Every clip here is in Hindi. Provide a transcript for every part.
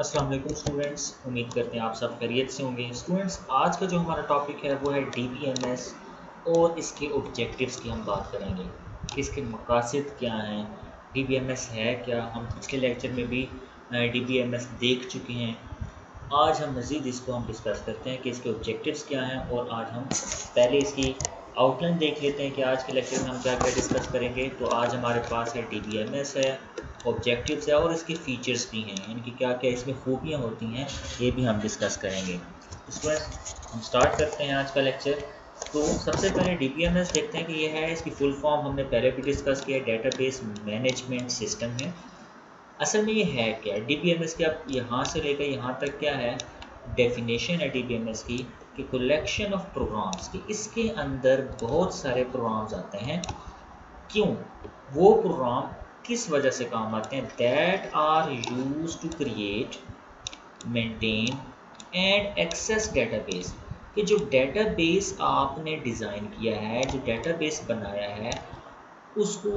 अस्सलाम वालेकुम स्टूडेंट्स, उम्मीद करते हैं आप सब खैरियत से होंगे। स्टूडेंट्स, आज का जो हमारा टॉपिक है वो है DBMS और इसके ऑब्जेक्टिव्स की हम बात करेंगे कि इसके मकासद क्या हैं, DBMS है क्या। हम पिछले लेक्चर में भी DBMS देख चुके हैं। आज हम मज़ीद इसको हम डिस्कस करते हैं कि इसके ऑब्जेक्टिव्स क्या हैं और आज हम पहले इसकी आउटलाइन देख लेते हैं कि आज के लेक्चर में हम क्या क्या डिस्कस करेंगे। तो आज हमारे पास है DBMS है, ऑब्जेक्टिव्स है और इसके फीचर्स भी हैं, यानी कि क्या क्या इसमें खूबियाँ होती हैं, ये भी हम डिस्कस करेंगे। इसके बाद हम स्टार्ट करते हैं आज का लेक्चर। तो सबसे पहले DBMS देखते हैं कि ये है, इसकी फुल फॉर्म हमने पहले भी डिस्कस किया, डेटाबेस मैनेजमेंट सिस्टम है। असल में ये है क्या DBMS की, अब यहाँ से लेकर यहाँ तक क्या है डेफिनेशन है DBMS की कि कलेक्शन ऑफ प्रोग्राम्स की। इसके अंदर बहुत सारे प्रोग्राम्स आते हैं। क्यों? वो प्रोग्राम किस वजह से काम आते हैं? That are use to create, maintain and access database. कि जो डेटाबेस आपने डिज़ाइन किया है, जो डेटाबेस बनाया है, उसको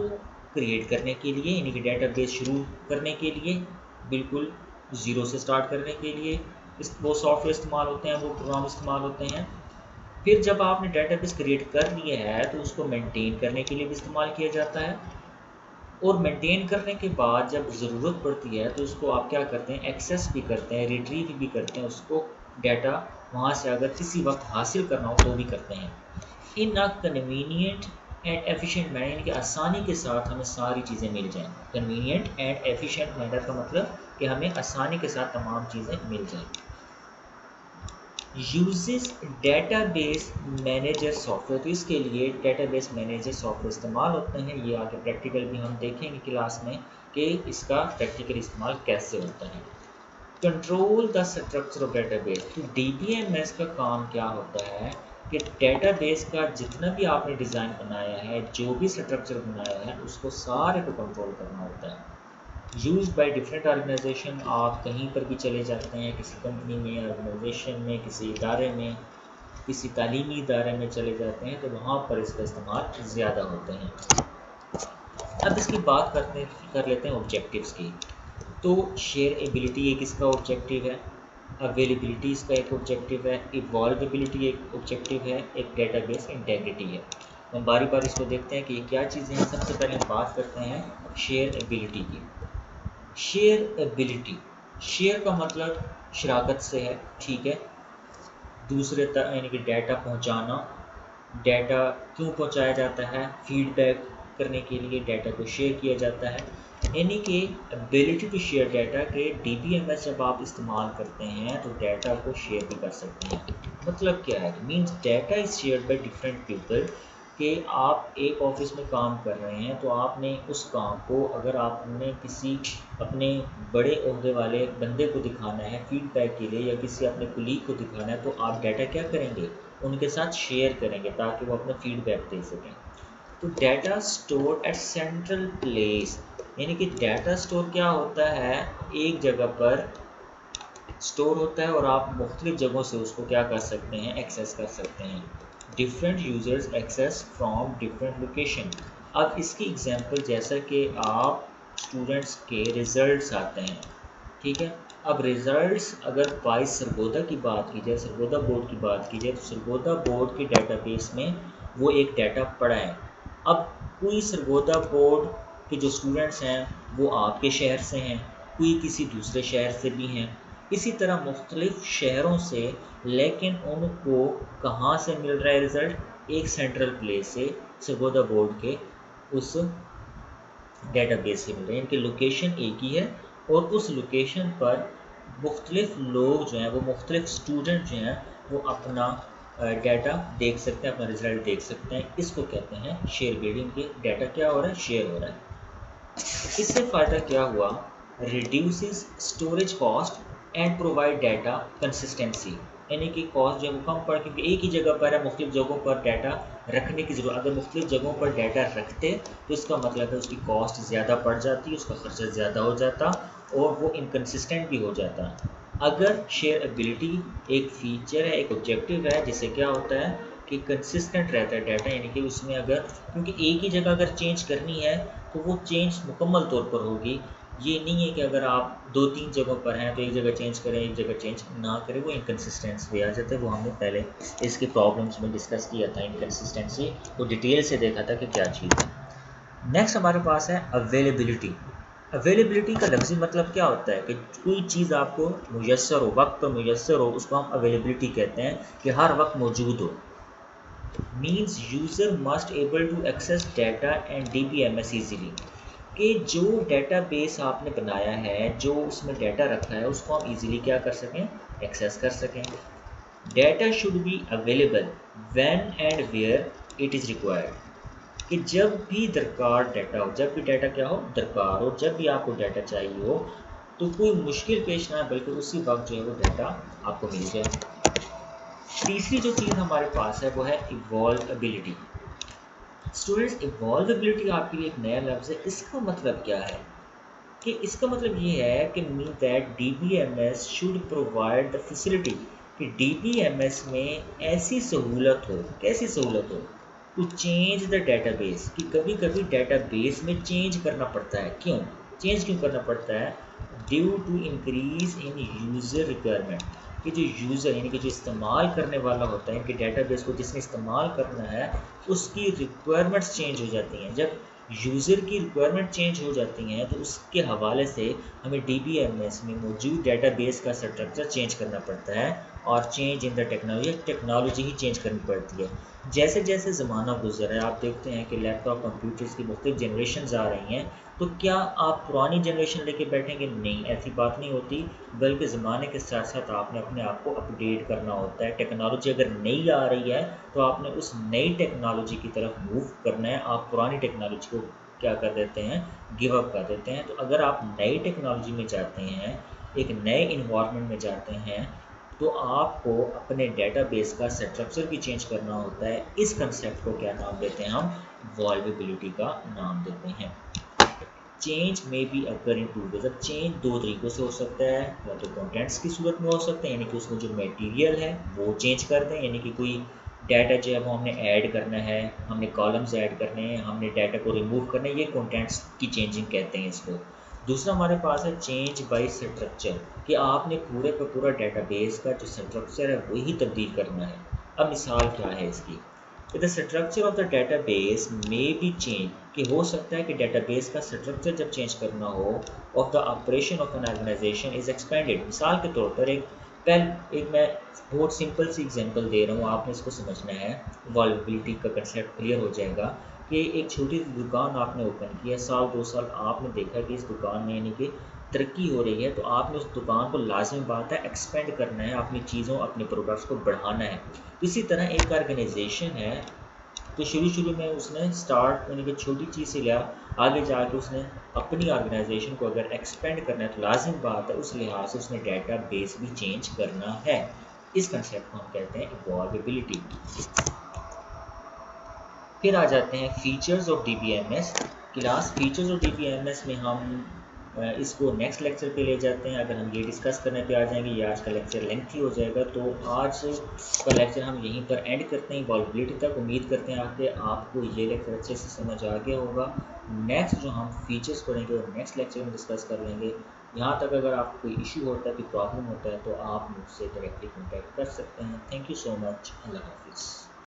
क्रिएट करने के लिए, यानी कि डेटाबेस शुरू करने के लिए, बिल्कुल ज़ीरो से स्टार्ट करने के लिए वो सॉफ्टवेयर इस्तेमाल होते हैं, वो प्रोग्राम इस्तेमाल होते हैं। फिर जब आपने डेटाबेस क्रिएट कर लिया है तो उसको मेंटेन करने के लिए भी इस्तेमाल किया जाता है, और मेंटेन करने के बाद जब ज़रूरत पड़ती है तो उसको आप क्या करते हैं, एक्सेस भी करते हैं, रिट्रीव भी करते हैं, उसको डाटा वहाँ से अगर किसी वक्त हासिल करना हो तो भी करते हैं। In a convenient and efficient manner, यानी कि आसानी के साथ हमें सारी चीज़ें मिल जाएं। कन्वीनियंट एंड एफिशिएंट मैनर का मतलब कि हमें आसानी के साथ तमाम चीज़ें मिल जाएं। यूजेस डेटाबेस मैनेजर सॉफ्टवेयर, तो इसके लिए डेटाबेस मैनेजर सॉफ्टवेयर इस्तेमाल होते हैं। ये आगे प्रैक्टिकल भी हम देखेंगे क्लास में कि इसका प्रैक्टिकल इस्तेमाल कैसे होता है। Control the structure of database, तो DBMS का काम क्या होता है कि डेटाबेस का जितना भी आपने डिज़ाइन बनाया है, जो भी स्ट्रक्चर बनाया है, उसको सारे को कंट्रोल करना होता है। यूज बाय डिफरेंट ऑर्गेनाइजेशन, आप कहीं पर भी चले जाते हैं, किसी कंपनी में, ऑर्गेनाइजेशन में, किसी इदारे में, किसी तालीमी इदारे में चले जाते हैं तो वहाँ पर इसका इस्तेमाल ज़्यादा होते हैं। अब इसकी बात कर लेते हैं ऑब्जेक्टिव्स की। तो शेयर एबिलिटी एक इसका ऑब्जेक्टिव है, अवेलेबिलिटी इसका एक ऑब्जेक्टिव है, इवॉल्वेबिलिटी एक ऑब्जेक्टिव है, एक डेटाबेस इंटेग्रिटी है। हम बारी बारी इसको देखते हैं कि ये क्या चीज़ें हैं। सबसे पहले हम बात करते हैं शेयर एबिलिटी की। शेयर एबिलिटी, शेयर का मतलब शराकत से है, ठीक है। दूसरे तक यानी कि डाटा पहुंचाना। डाटा क्यों पहुंचाया जाता है? फीडबैक करने के लिए डाटा को शेयर किया जाता है, यानी कि एबिलिटी टू शेयर डाटा के DBMS जब आप इस्तेमाल करते हैं तो डाटा को शेयर भी कर सकते हैं। मतलब क्या है? Means data is shared by different people. कि आप एक ऑफिस में काम कर रहे हैं तो आपने उस काम को, अगर आपने किसी अपने बड़े ओहदे वाले बंदे को दिखाना है फीडबैक के लिए, या किसी अपने कुलीग को दिखाना है, तो आप डाटा क्या करेंगे, उनके साथ शेयर करेंगे ताकि वो अपना फीडबैक दे सकें। तो data store at central place, यानी कि डाटा स्टोर क्या होता है, एक जगह पर स्टोर होता है और आप मुख्तलिफ जगहों से उसको क्या कर सकते हैं, एक्सेस कर सकते हैं। Different users access from different location. अब इसकी एग्जांपल जैसा कि आप स्टूडेंट्स के रिजल्ट्स आते हैं, ठीक है। अब रिजल्ट्स अगर बाय सरगोदा की बात की जाए, सरगोदा बोर्ड की बात की जाए, तो सरगोदा बोर्ड के डेटाबेस में वो एक डाटा पड़ा है। अब कोई सरगोदा बोर्ड के जो स्टूडेंट्स हैं वो आपके शहर से हैं, कोई किसी दूसरे शहर से भी हैं, इसी तरह मुख्तलिफ शहरों से, लेकिन उनको कहाँ से मिल रहा है रिज़ल्ट? एक सेंट्रल प्लेस से, सरगोदा बोर्ड के उस डेटाबेस से मिल रहे हैं। इनकी लोकेशन एक ही है और उस लोकेशन पर मुख्तलिफ लोग जो हैं, वो मुख्तलिफ स्टूडेंट जो हैं, वो अपना डाटा देख सकते हैं, अपना रिज़ल्ट देख सकते हैं। इसको कहते हैं शेयर बिल्डिंग के। डाटा क्या हो रहा है? शेयर हो रहा है। इससे फ़ायदा क्या हुआ? Reduces storage cost and provide data consistency, यानी कि कॉस्ट जो है वो कम पड़, क्योंकि एक ही जगह पर है, मुख्तलिफ जगहों पर डाटा रखने की ज़रूरत। अगर मुख्तलिफ जगहों पर डाटा रखते तो इसका मतलब है उसकी कॉस्ट ज़्यादा पड़ जाती, उसका खर्चा ज़्यादा हो जाता और वो इनकन्सिस्टेंट भी हो जाता। अगर शेयर एबिलिटी एक फ़ीचर है, एक ऑब्जेक्टिव है, जिससे क्या होता है कि कंसिस्टेंट रहता है डाटा, यानी कि उसमें अगर, क्योंकि एक ही जगह अगर चेंज करनी है तो वो चेंज मुकम्मल तौर पर होगी, ये नहीं है कि अगर आप 2-3 जगहों पर हैं तो एक जगह चेंज करें, एक जगह चेंज ना करें, वो इनकन्सिस्टेंसी आ जाता है। वो हमने पहले इसके प्रॉब्लम्स में डिस्कस किया था, इनकन्सिस्टेंसी वो डिटेल से देखा था कि क्या चीज़ है। नेक्स्ट हमारे पास है अवेलेबिलिटी। अवेलेबिलिटी का लफ्ज़ी मतलब क्या होता है कि कोई चीज़ आपको मुयस्सर हो, वक्त पर मुयस्सर हो, उसको हम अवेलेबिलिटी कहते हैं, कि हर वक्त मौजूद हो। Means user must able to access data and DBMS easily, कि जो डेटाबेस आपने बनाया है, जो उसमें डाटा रखा है, उसको हम इजीली क्या कर सकें, एक्सेस कर सकें। Data should be available when and where it is required, कि जब भी दरकार डाटा हो, जब भी डाटा क्या हो, दरकार हो, जब भी आपको डाटा चाहिए हो, तो कोई मुश्किल पेश ना, बल्कि उसी वक्त जो है वो डाटा आपको मिल जाए। तीसरी जो चीज़ हमारे पास है वो है इवॉल्वेबिलिटी। स्टूडेंट्स, इवॉल्वेबिलिटी आपके लिए एक नया लफ्ज़ है। इसका मतलब क्या है? कि इसका मतलब ये है कि mean that DBMS should provide the facility, कि DBMS में ऐसी सहूलत हो, कैसी सहूलत हो, टू चेंज द डेटाबेस, कि कभी कभी डेटाबेस में चेंज करना पड़ता है। क्यों चेंज क्यों करना पड़ता है? Due to increase in user requirement, कि जो यूज़र यानी कि जो इस्तेमाल करने वाला होता है, कि डेटाबेस को जिसने इस्तेमाल करना है, उसकी रिक्वायरमेंट्स चेंज हो जाती हैं। जब यूज़र की रिक्वायरमेंट चेंज हो जाती हैं तो उसके हवाले से हमें DBMS में मौजूद डेटाबेस का स्ट्रक्चर चेंज करना पड़ता है, और change in the technology he change करनी पड़ती है। जैसे जैसे ज़माना गुजर है, आप देखते हैं कि लैपटॉप कंप्यूटर्स की मुख्तलिफ जनरेशन आ रही हैं, तो क्या आप पुरानी जनरेशन लेके बैठेंगे? नहीं, ऐसी बात नहीं होती, बल्कि ज़माने के साथ साथ आपने अपने आप को अपडेट करना होता है। टेक्नोलॉजी अगर नई आ रही है तो आपने उस नई टेक्नोलॉजी की तरफ मूव करना है। आप पुरानी टेक्नोलॉजी को क्या कर देते हैं, गिव अप कर देते हैं। तो अगर आप नई टेक्नोलॉजी में जाते हैं, एक नए इन्वायरमेंट में जाते हैं, तो आपको अपने डेटाबेस का स्ट्रक्चर भी चेंज करना होता है। इस कंसेप्ट को क्या नाम देते हैं हम? वॉल्वेबिलिटी का नाम देते हैं। चेंज में be occur in two ways. अब चेंज दो तरीक़ों से हो सकता है, या तो कंटेंट्स की सूरत में हो सकता है, यानी कि उसमें जो मटेरियल है वो चेंज कर दें, यानी कि कोई डाटा जो है वो हमने ऐड करना है, हमने कॉलम्स ऐड करने हैं, हमने डाटा को रिमूव करना है, ये कंटेंट्स की चेंजिंग कहते हैं इसको। दूसरा हमारे पास है चेंज बाय स्ट्रक्चर, कि आपने पूरे का पूरा डेटाबेस का जो स्ट्रक्चर है वही तब्दील करना है। अब मिसाल क्या है इसकी? The structure of the database may be change, कि हो सकता है कि डेटाबेस का स्ट्रक्चर जब चेंज करना हो, of the operation of an organisation is expanded. मिसाल के तौर पर एक मैं बहुत सिंपल सी एग्जांपल दे रहा हूँ, आपने इसको समझना है, वॉल्बिलिटी का कंसेप्ट क्लियर हो जाएगा। कि एक छोटी सी दुकान आपने ओपन की है, साल 2 साल आपने देखा कि इस दुकान में यानी कि तरक्की हो रही है, तो आपने उस दुकान को लाजमी बात है एक्सपेंड करना है, अपनी चीज़ों अपने प्रोडक्ट्स को बढ़ाना है। इसी तरह एक ऑर्गेनाइजेशन है, तो शुरू में उसने स्टार्ट यानी कि छोटी चीज़ से लिया, आगे जाके उसने अपनी ऑर्गेनाइजेशन को अगर एक्सपेंड करना है, तो लाजिम बात है उस लिहाज से उसने डाटा बेस भी चेंज करना है। इस कंसेप्ट को हम कहते हैं इवॉल्वेबिलिटी। फिर आ जाते हैं features of DBMS। Class features of DBMS में हम इसको नेक्स्ट लेक्चर पे ले जाते हैं। अगर हम ये डिस्कस करने पे आ जाएंगे, ये आज का लेक्चर लेंथी हो जाएगा, तो आज का लेक्चर हम यहीं पर एंड करते हैं वॉल्बिलिटी तक। उम्मीद करते हैं आगे आपको ये लेक्चर अच्छे से समझ आ गया होगा। नेक्स्ट जो हम फीचर्स पढ़ेंगे वो नेक्स्ट लेक्चर में डिस्कस कर लेंगे। यहाँ तक अगर आपको कोई इशू होता है, कोई प्रॉब्लम होता है, तो आप मुझसे डायरेक्टली कॉन्टैक्ट कर सकते हैं। Thank you so much. अल्लाह हाफिज़।